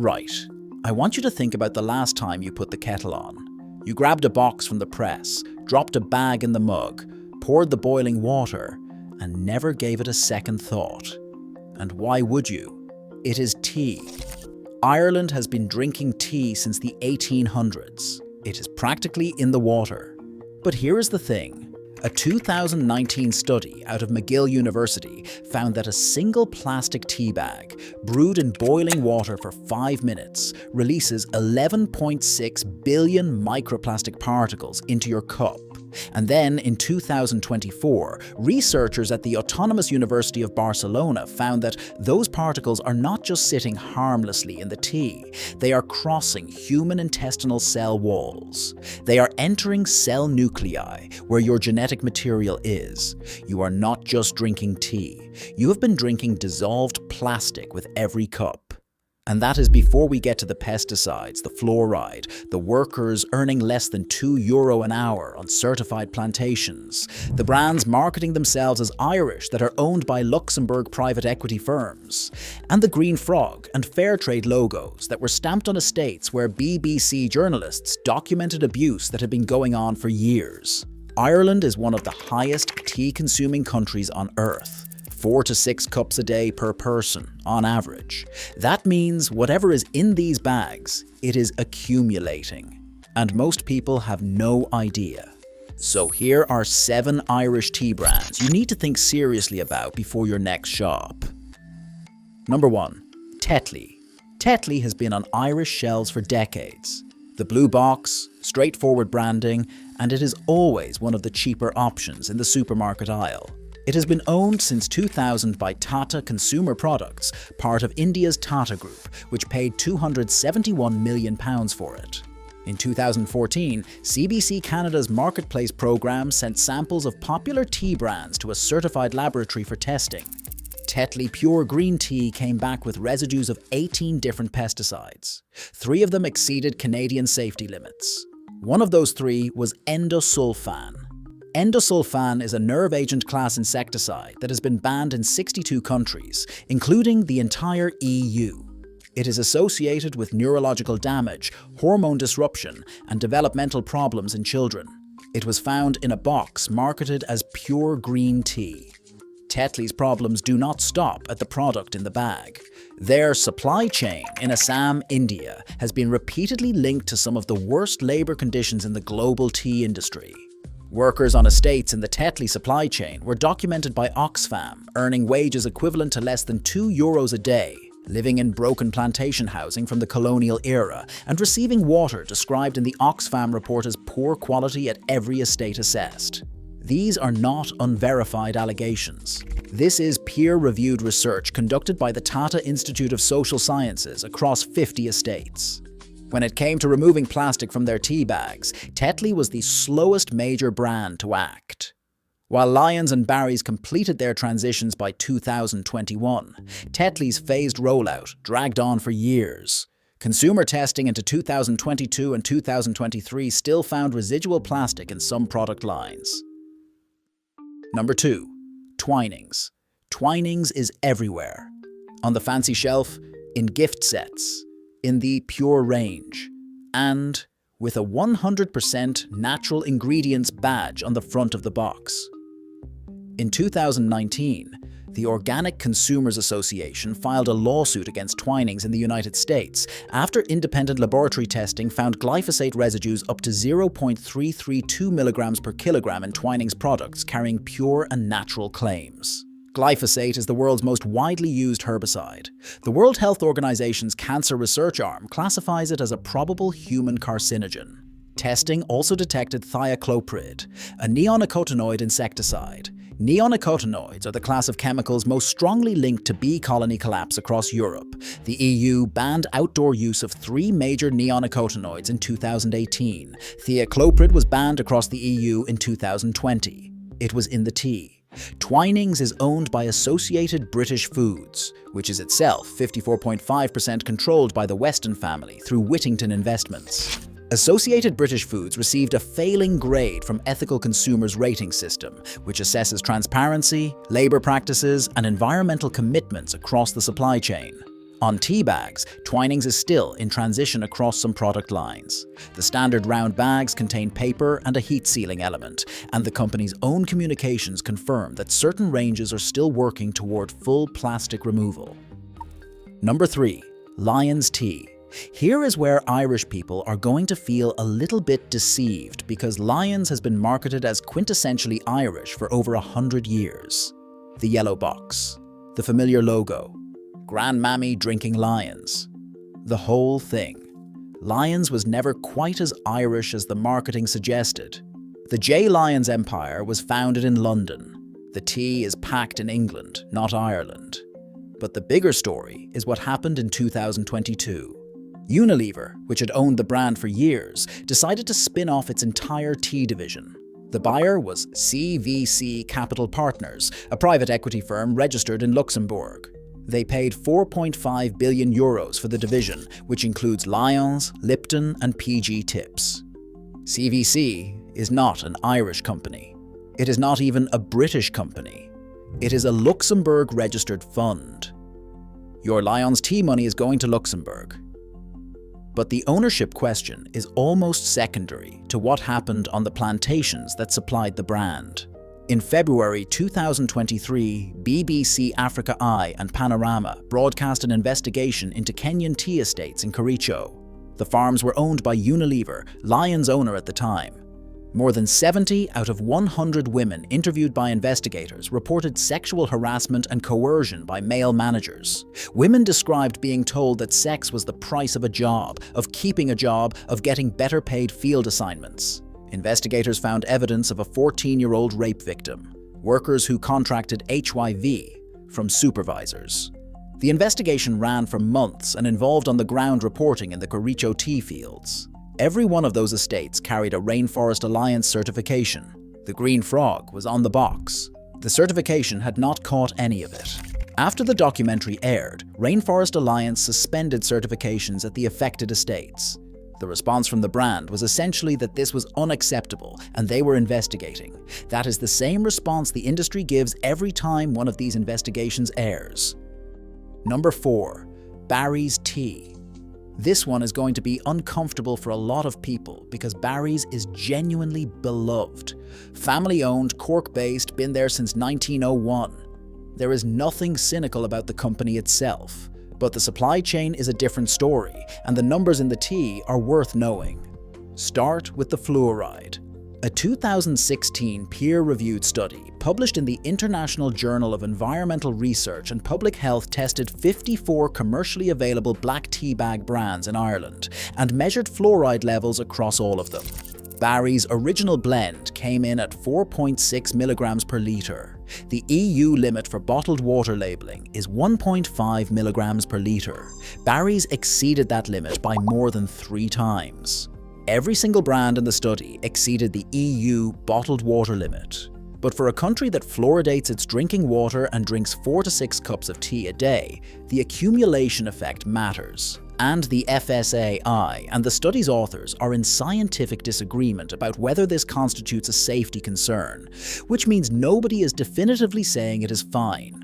Right. I want you to think about the last time you put the kettle on. You grabbed a box from the press, dropped a bag in the mug, poured the boiling water, and never gave it a second thought. And why would you? It is tea. Ireland has been drinking tea since the 1800s. It is practically in the water. But here is the thing. A 2019 study out of McGill University found that a single plastic tea bag, brewed in boiling water for 5 minutes, releases 11.6 billion microplastic particles into your cup. And then in 2024, researchers at the Autonomous University of Barcelona found that those particles are not just sitting harmlessly in the tea, they are crossing human intestinal cell walls. They are entering cell nuclei, where your genetic material is. You are not just drinking tea, you have been drinking dissolved plastic with every cup. And that is before we get to the pesticides, the fluoride, the workers earning less than €2 an hour on certified plantations, the brands marketing themselves as Irish that are owned by Luxembourg private equity firms, and the green frog and fair trade logos that were stamped on estates where BBC journalists documented abuse that had been going on for years. Ireland is one of the highest tea-consuming countries on earth. 4 to 6 cups a day per person, on average. That means whatever is in these bags, it is accumulating. And most people have no idea. So here are 7 Irish tea brands you need to think seriously about before your next shop. Number 1. Tetley. Tetley has been on Irish shelves for decades. The blue box, straightforward branding, and it is always one of the cheaper options in the supermarket aisle. It has been owned since 2000 by Tata Consumer Products, part of India's Tata Group, which paid £271 million for it. In 2014, CBC Canada's Marketplace program sent samples of popular tea brands to a certified laboratory for testing. Tetley Pure Green Tea came back with residues of 18 different pesticides. 3 of them exceeded Canadian safety limits. One of those 3 was endosulfan. Endosulfan is a nerve agent class insecticide that has been banned in 62 countries, including the entire EU. It is associated with neurological damage, hormone disruption, and developmental problems in children. It was found in a box marketed as pure green tea. Tetley's problems do not stop at the product in the bag. Their supply chain in Assam, India, has been repeatedly linked to some of the worst labor conditions in the global tea industry. Workers on estates in the Tetley supply chain were documented by Oxfam, earning wages equivalent to less than €2 a day, living in broken plantation housing from the colonial era, and receiving water described in the Oxfam report as poor quality at every estate assessed. These are not unverified allegations. This is peer-reviewed research conducted by the Tata Institute of Social Sciences across 50 estates. When it came to removing plastic from their tea bags, Tetley was the slowest major brand to act. While Lyons and Barry's completed their transitions by 2021, Tetley's phased rollout dragged on for years. Consumer testing into 2022 and 2023 still found residual plastic in some product lines. Number 2. Twinings. Twinings is everywhere. On the fancy shelf, in gift sets, in the pure range, and with a 100% natural ingredients badge on the front of the box. In 2019, the Organic Consumers Association filed a lawsuit against Twinings in the United States after independent laboratory testing found glyphosate residues up to 0.332 milligrams per kilogram in Twinings products carrying pure and natural claims. Glyphosate is the world's most widely used herbicide. The World Health Organization's Cancer Research Arm classifies it as a probable human carcinogen. Testing also detected thiacloprid, a neonicotinoid insecticide. Neonicotinoids are the class of chemicals most strongly linked to bee colony collapse across Europe. The EU banned outdoor use of 3 major neonicotinoids in 2018. Thiacloprid was banned across the EU in 2020. It was in the tea. Twinings is owned by Associated British Foods, which is itself 54.5% controlled by the Weston family through Whittington Investments. Associated British Foods received a failing grade from Ethical Consumers Rating System, which assesses transparency, labour practices, and environmental commitments across the supply chain. On tea bags, Twinings is still in transition across some product lines. The standard round bags contain paper and a heat sealing element, and the company's own communications confirm that certain ranges are still working toward full plastic removal. Number 3. Lyons Tea. Here is where Irish people are going to feel a little bit deceived because Lyons has been marketed as quintessentially Irish for over 100 years. The yellow box, the familiar logo, Grandmammy drinking Lyons. The whole thing. Lyons was never quite as Irish as the marketing suggested. The J. Lyons Empire was founded in London. The tea is packed in England, not Ireland. But the bigger story is what happened in 2022. Unilever, which had owned the brand for years, decided to spin off its entire tea division. The buyer was CVC Capital Partners, a private equity firm registered in Luxembourg. They paid €4.5 billion for the division, which includes Lyons, Lipton and PG Tips. CVC is not an Irish company. It is not even a British company. It is a Luxembourg-registered fund. Your Lyons tea money is going to Luxembourg. But the ownership question is almost secondary to what happened on the plantations that supplied the brand. In February 2023, BBC Africa Eye and Panorama broadcast an investigation into Kenyan tea estates in Kericho. The farms were owned by Unilever, Lyons' owner at the time. More than 70 out of 100 women interviewed by investigators reported sexual harassment and coercion by male managers. Women described being told that sex was the price of a job, of keeping a job, of getting better paid field assignments. Investigators found evidence of a 14-year-old rape victim, workers who contracted HIV from supervisors. The investigation ran for months and involved on-the-ground reporting in the Kericho tea fields. Every one of those estates carried a Rainforest Alliance certification. The green frog was on the box. The certification had not caught any of it. After the documentary aired, Rainforest Alliance suspended certifications at the affected estates. The response from the brand was essentially that this was unacceptable and they were investigating. That is the same response the industry gives every time one of these investigations airs. Number 4. Barry's Tea. This one is going to be uncomfortable for a lot of people because Barry's is genuinely beloved. Family-owned, Cork-based, been there since 1901. There is nothing cynical about the company itself. But the supply chain is a different story, and the numbers in the tea are worth knowing. Start with the fluoride. A 2016 peer-reviewed study published in the International Journal of Environmental Research and Public Health tested 54 commercially available black tea bag brands in Ireland and measured fluoride levels across all of them. Barry's original blend came in at 4.6 milligrams per litre. The EU limit for bottled water labelling is 1.5 milligrams per litre. Barry's exceeded that limit by more than 3 times. Every single brand in the study exceeded the EU bottled water limit. But for a country that fluoridates its drinking water and drinks 4 to 6 cups of tea a day, the accumulation effect matters. And the FSAI and the study's authors are in scientific disagreement about whether this constitutes a safety concern, which means nobody is definitively saying it is fine.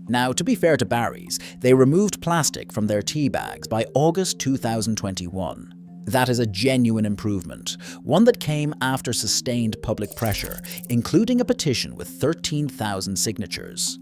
Now, to be fair to Barry's, they removed plastic from their tea bags by August 2021. That is a genuine improvement, one that came after sustained public pressure, including a petition with 13,000 signatures.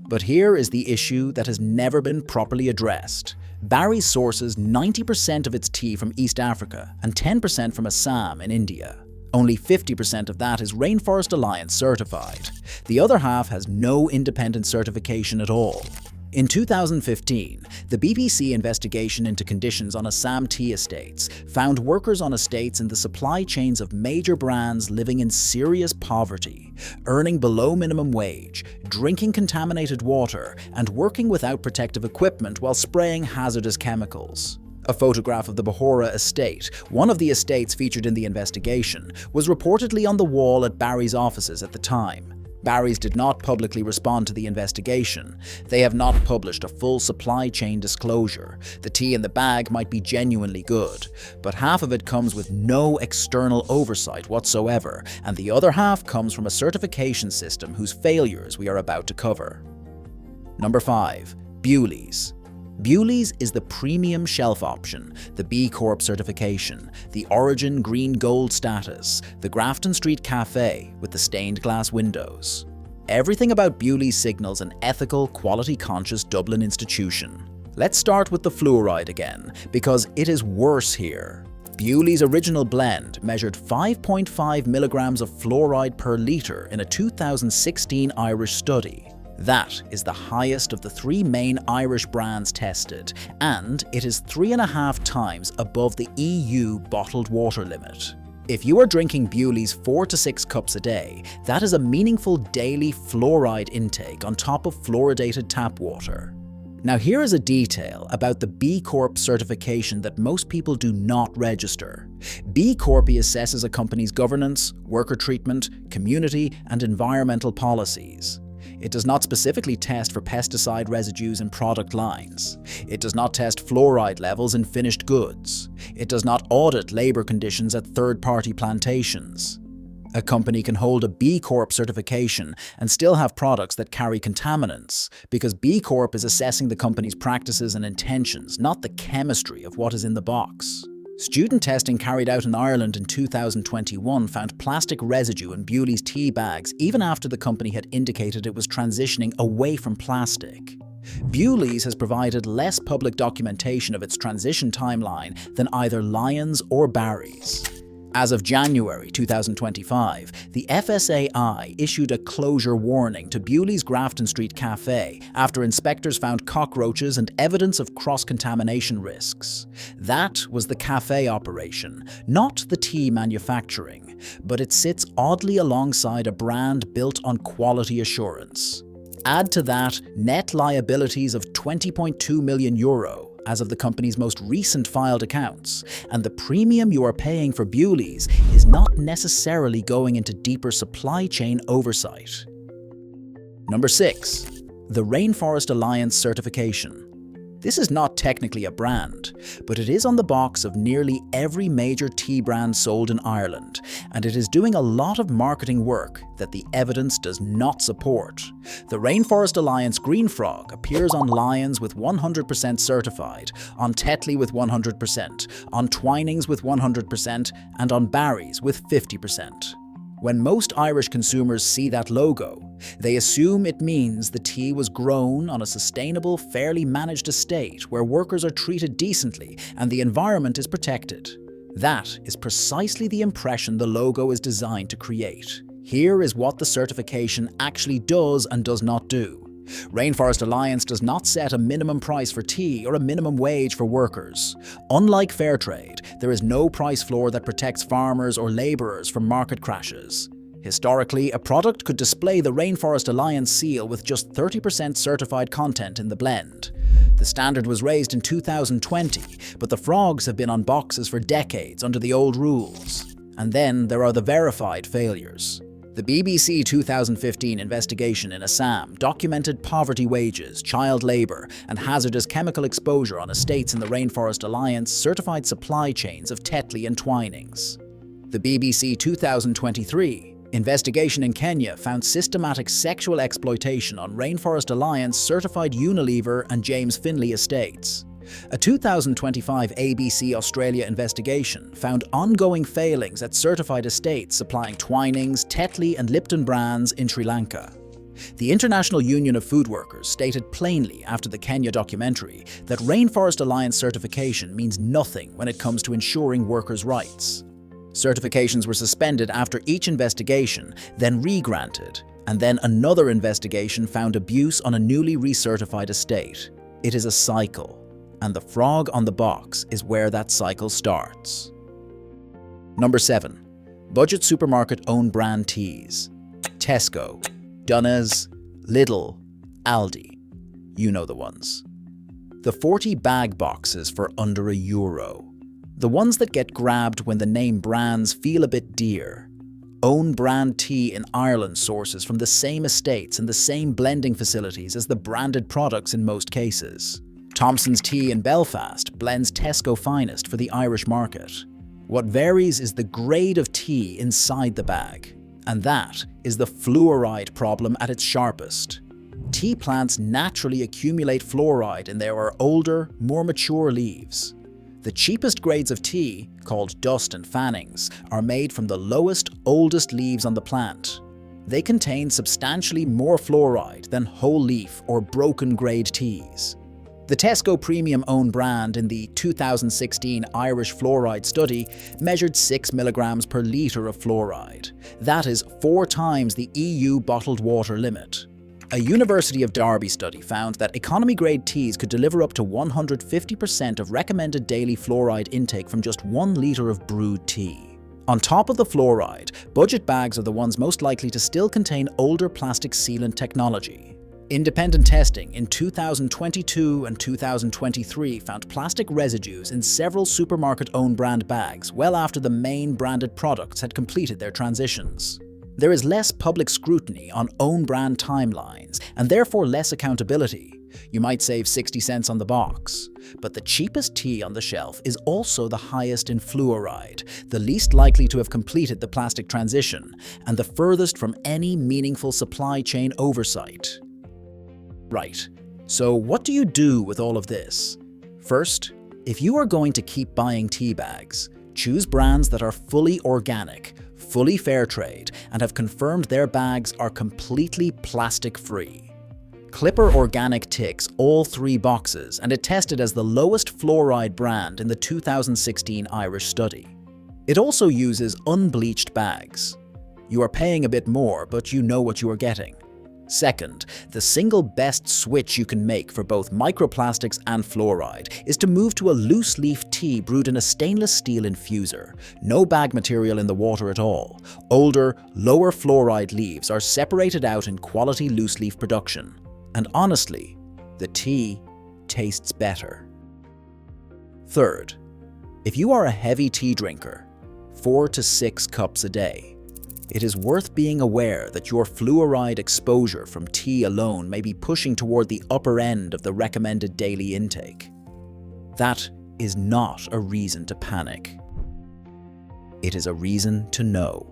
But here is the issue that has never been properly addressed. Barry's sources 90% of its tea from East Africa and 10% from Assam in India. Only 50% of that is Rainforest Alliance certified. The other half has no independent certification at all. In 2015, the BBC investigation into conditions on Assam tea estates found workers on estates in the supply chains of major brands living in serious poverty, earning below minimum wage, drinking contaminated water, and working without protective equipment while spraying hazardous chemicals. A photograph of the Bahora estate, one of the estates featured in the investigation, was reportedly on the wall at Barry's offices at the time. Barry's did not publicly respond to the investigation. They have not published a full supply chain disclosure. The tea in the bag might be genuinely good, but half of it comes with no external oversight whatsoever, and the other half comes from a certification system whose failures we are about to cover. Number 5. Bewley's. Bewley's is the premium shelf option, the B Corp certification, the Origin Green Gold status, the Grafton Street Cafe with the stained glass windows. Everything about Bewley's signals an ethical, quality-conscious Dublin institution. Let's start with the fluoride again, because it is worse here. Bewley's original blend measured 5.5 milligrams of fluoride per litre in a 2016 Irish study. That is the highest of the 3 main Irish brands tested, and it is 3.5 times above the EU bottled water limit. If you are drinking Bewley's 4 to 6 cups a day, that is a meaningful daily fluoride intake on top of fluoridated tap water. Now here is a detail about the B Corp certification that most people do not register. B Corp assesses a company's governance, worker treatment, community, and environmental policies. It does not specifically test for pesticide residues in product lines. It does not test fluoride levels in finished goods. It does not audit labor conditions at third-party plantations. A company can hold a B Corp certification and still have products that carry contaminants, because B Corp is assessing the company's practices and intentions, not the chemistry of what is in the box. Student testing carried out in Ireland in 2021 found plastic residue in Bewley's tea bags even after the company had indicated it was transitioning away from plastic. Bewley's has provided less public documentation of its transition timeline than either Lyons or Barry's. As of January 2025, the FSAI issued a closure warning to Bewley's Grafton Street Cafe after inspectors found cockroaches and evidence of cross-contamination risks. That was the cafe operation, not the tea manufacturing, but it sits oddly alongside a brand built on quality assurance. Add to that net liabilities of €20.2 million as of the company's most recent filed accounts, and the premium you are paying for Bewley's is not necessarily going into deeper supply chain oversight. Number 6. The Rainforest Alliance certification. This is not technically a brand, but it is on the box of nearly every major tea brand sold in Ireland, and it is doing a lot of marketing work that the evidence does not support. The Rainforest Alliance Green Frog appears on Lyons with 100% certified, on Tetley with 100%, on Twinings with 100%, and on Barry's with 50%. When most Irish consumers see that logo, they assume it means the tea was grown on a sustainable, fairly managed estate where workers are treated decently and the environment is protected. That is precisely the impression the logo is designed to create. Here is what the certification actually does and does not do. Rainforest Alliance does not set a minimum price for tea or a minimum wage for workers. Unlike Fairtrade, there is no price floor that protects farmers or labourers from market crashes. Historically, a product could display the Rainforest Alliance seal with just 30% certified content in the blend. The standard was raised in 2020, but the frogs have been on boxes for decades under the old rules. And then there are the verified failures. The BBC 2015 investigation in Assam documented poverty wages, child labour, and hazardous chemical exposure on estates in the Rainforest Alliance certified supply chains of Tetley and Twinings. The BBC 2023 investigation in Kenya found systematic sexual exploitation on Rainforest Alliance certified Unilever and James Finlay estates. A 2025 ABC Australia investigation found ongoing failings at certified estates supplying Twinings, Tetley and Lipton brands in Sri Lanka. The International Union of Food Workers stated plainly after the Kenya documentary that Rainforest Alliance certification means nothing when it comes to ensuring workers' rights. Certifications were suspended after each investigation, then re-granted, and then another investigation found abuse on a newly recertified estate. It is a cycle. And the frog on the box is where that cycle starts. Number 7. Budget supermarket own brand teas. Tesco, Dunnes, Lidl, Aldi. You know the ones. The 40 bag boxes for under €1. The ones that get grabbed when the name brands feel a bit dear. Own brand tea in Ireland sources from the same estates and the same blending facilities as the branded products in most cases. Thompson's Tea in Belfast blends Tesco Finest for the Irish market. What varies is the grade of tea inside the bag, and that is the fluoride problem at its sharpest. tea plants naturally accumulate fluoride in their older, more mature leaves. The cheapest grades of tea, called dust and fannings, are made from the lowest, oldest leaves on the plant. They contain substantially more fluoride than whole leaf or broken grade teas. The Tesco Premium own brand in the 2016 Irish fluoride study measured 6 milligrams per litre of fluoride. That is 4 times the EU bottled water limit. A University of Derby study found that economy-grade teas could deliver up to 150% of recommended daily fluoride intake from just 1 litre of brewed tea. On top of the fluoride, budget bags are the ones most likely to still contain older plastic sealant technology. Independent testing in 2022 and 2023 found plastic residues in several supermarket own brand bags well after the main branded products had completed their transitions. There is less public scrutiny on own brand timelines and therefore less accountability. You might save 60 cents on the box. But the cheapest tea on the shelf is also the highest in fluoride, the least likely to have completed the plastic transition, and the furthest from any meaningful supply chain oversight. Right, so what do you do with all of this? First, if you are going to keep buying tea bags, choose brands that are fully organic, fully fair trade, and have confirmed their bags are completely plastic-free. Clipper Organic ticks all 3 boxes and it tested as the lowest fluoride brand in the 2016 Irish study. It also uses unbleached bags. You are paying a bit more, but you know what you are getting. Second, the single best switch you can make for both microplastics and fluoride is to move to a loose leaf tea brewed in a stainless steel infuser. No bag material in the water at all. Older, lower fluoride leaves are separated out in quality loose leaf production. And honestly, the tea tastes better. Third, if you are a heavy tea drinker, 4 to 6 cups a day, it is worth being aware that your fluoride exposure from tea alone may be pushing toward the upper end of the recommended daily intake. That is not a reason to panic. It is a reason to know.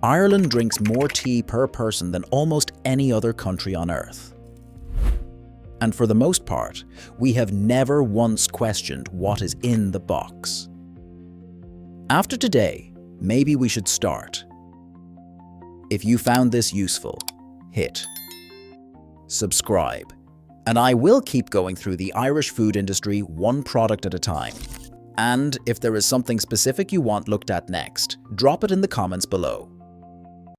Ireland drinks more tea per person than almost any other country on earth. And for the most part, we have never once questioned what is in the box. After today, maybe we should start. If you found this useful, hit subscribe, and I will keep going through the Irish food industry one product at a time. And if there is something specific you want looked at next, drop it in the comments below.